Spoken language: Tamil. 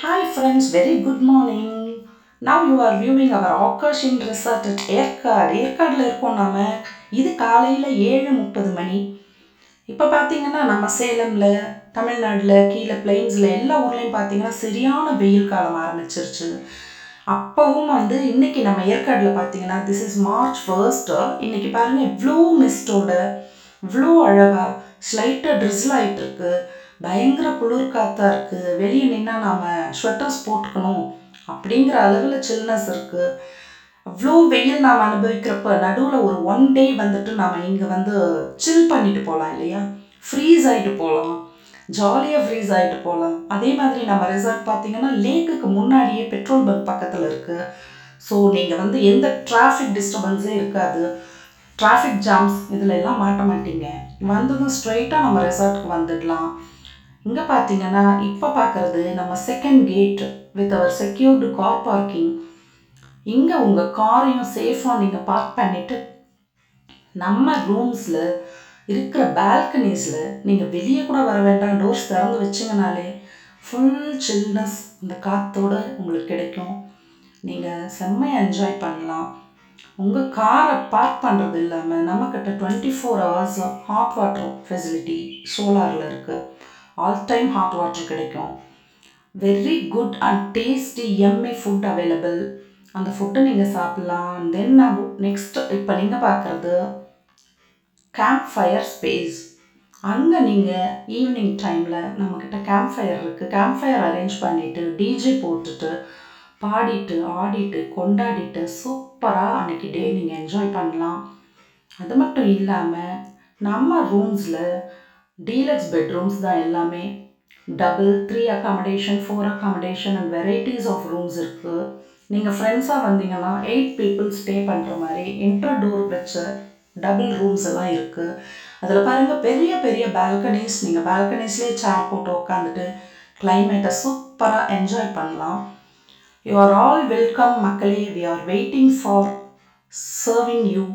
Hi friends, very good morning. Now you are viewing our Akash in Resort at Yercaud ஏற்காடில் இருக்கோம் நாம. இது காலையில் 7:30 மணி. இப்போ பார்த்தீங்கன்னா நம்ம சேலமில் தமிழ்நாட்டில் கீழே பிளெயின்ஸில் எல்லா ஊர்லேயும் பார்த்தீங்கன்னா சரியான வெயில் காலம் ஆரம்பிச்சிருச்சு. அப்போவும் இன்னைக்கு நம்ம ஏற்காடில் பார்த்தீங்கன்னா திஸ் இஸ் மார்ச் 1st. இன்னைக்கு பாருங்கள் இவ்வளோ மிஸ்டோட இவ்வளோ அழகாக ஸ்லைட்டாக ட்ரிஸ்ல் ஆகிட்டு இருக்கு. பயங்கர குளிர் காற்றா இருக்குது. வெளியே நின்னால் நாம் ஸ்வெட்டர்ஸ் போட்டுக்கணும் அப்படிங்கிற அளவில் சில்னஸ் இருக்குது. அவ்வளோ வெயில் நாம் அனுபவிக்கிறப்ப நடுவில் ஒரு 1 டே நாம் இங்கே சில் பண்ணிட்டு போகலாம் இல்லையா, ஃப்ரீஸ் ஆகிட்டு போகலாம், ஜாலியாக ஃப்ரீஸ் ஆகிட்டு போகலாம். அதே மாதிரி நம்ம ரெசார்ட் பார்த்திங்கன்னா லேக்குக்கு முன்னாடியே பெட்ரோல் பங்க் பக்கத்தில் இருக்குது. ஸோ நீங்கள் எந்த டிராஃபிக் டிஸ்டர்பன்ஸே இருக்காது, டிராஃபிக் ஜாம்ஸ் இதில் எல்லாம் மாட்ட மாட்டீங்க. வந்ததும் ஸ்ட்ரைட்டாக நம்ம ரெசார்ட்டுக்கு வந்துடலாம். இங்கே பார்த்தீங்கன்னா இப்போ பார்க்குறது நம்ம second gate with our secured car parking. இங்கே உங்கள் காரையும் சேஃபாக நீங்கள் பார்க் பண்ணிவிட்டு நம்ம ரூம்ஸில் இருக்கிற பால்கனிஸில் நீங்கள் வெளியே கூட வர வேண்டாம், டோர்ஸ் திறந்து வச்சிங்கனாலே ஃபுல் சில்னஸ் அந்த காற்றோடு உங்களுக்கு கிடைக்கும். நீங்கள் செம்மையாக என்ஜாய் பண்ணலாம். உங்கள் காரை பார்க் பண்ணுறது இல்லாமல் நம்மக்கிட்ட 24 hours ஹாட் வாட்டர் ஃபெசிலிட்டி சோலாரில் இருக்குது. ஆல் டைம் ஹாட் வாட்டர் கிடைக்கும். வெரி குட் அண்ட் டேஸ்டி எம்மி ஃபுட் அவைலபிள். அந்த ஃபுட்டை நீங்கள் சாப்பிட்லாம். தென் நெக்ஸ்ட் இப்போ நீங்கள் பார்க்குறது கேம்ப் ஃபயர் ஸ்பேஸ். அங்கே நீங்கள் ஈவினிங் டைமில் நம்மக்கிட்ட கேம்ப் ஃபயர் இருக்குது. கேம்ப் ஃபயர் அரேஞ்ச் பண்ணிவிட்டு டிஜே போட்டுட்டு பாடிட்டு ஆடிட்டு கொண்டாடிட்டு சூப்பராக அன்றைக்கி டே நீங்கள் என்ஜாய் பண்ணலாம். அது மட்டும் இல்லாமல் நம்ம ரூம்ஸில் டீலக்ஸ் பெட்ரூம்ஸ் தான் எல்லாமே. Double 3 accommodation 4 accommodation and varieties of rooms இருக்குது. நீங்கள் ஃப்ரெண்ட்ஸாக வந்தீங்கன்னா 8 people ஸ்டே பண்ணுற மாதிரி இன்டர் டோர் வச்ச டபுள் ரூம்ஸ் எல்லாம் இருக்குது. அதில் பாருங்கள் பெரிய பெரிய பால்கனிஸ். நீங்கள் பால்கனிஸ்லேயே சேர் போட்டு உட்காந்துட்டு கிளைமேட்டை சூப்பராக என்ஜாய் பண்ணலாம். யூ ஆர் ஆல் வெல்கம் மக்களே. We are waiting for serving you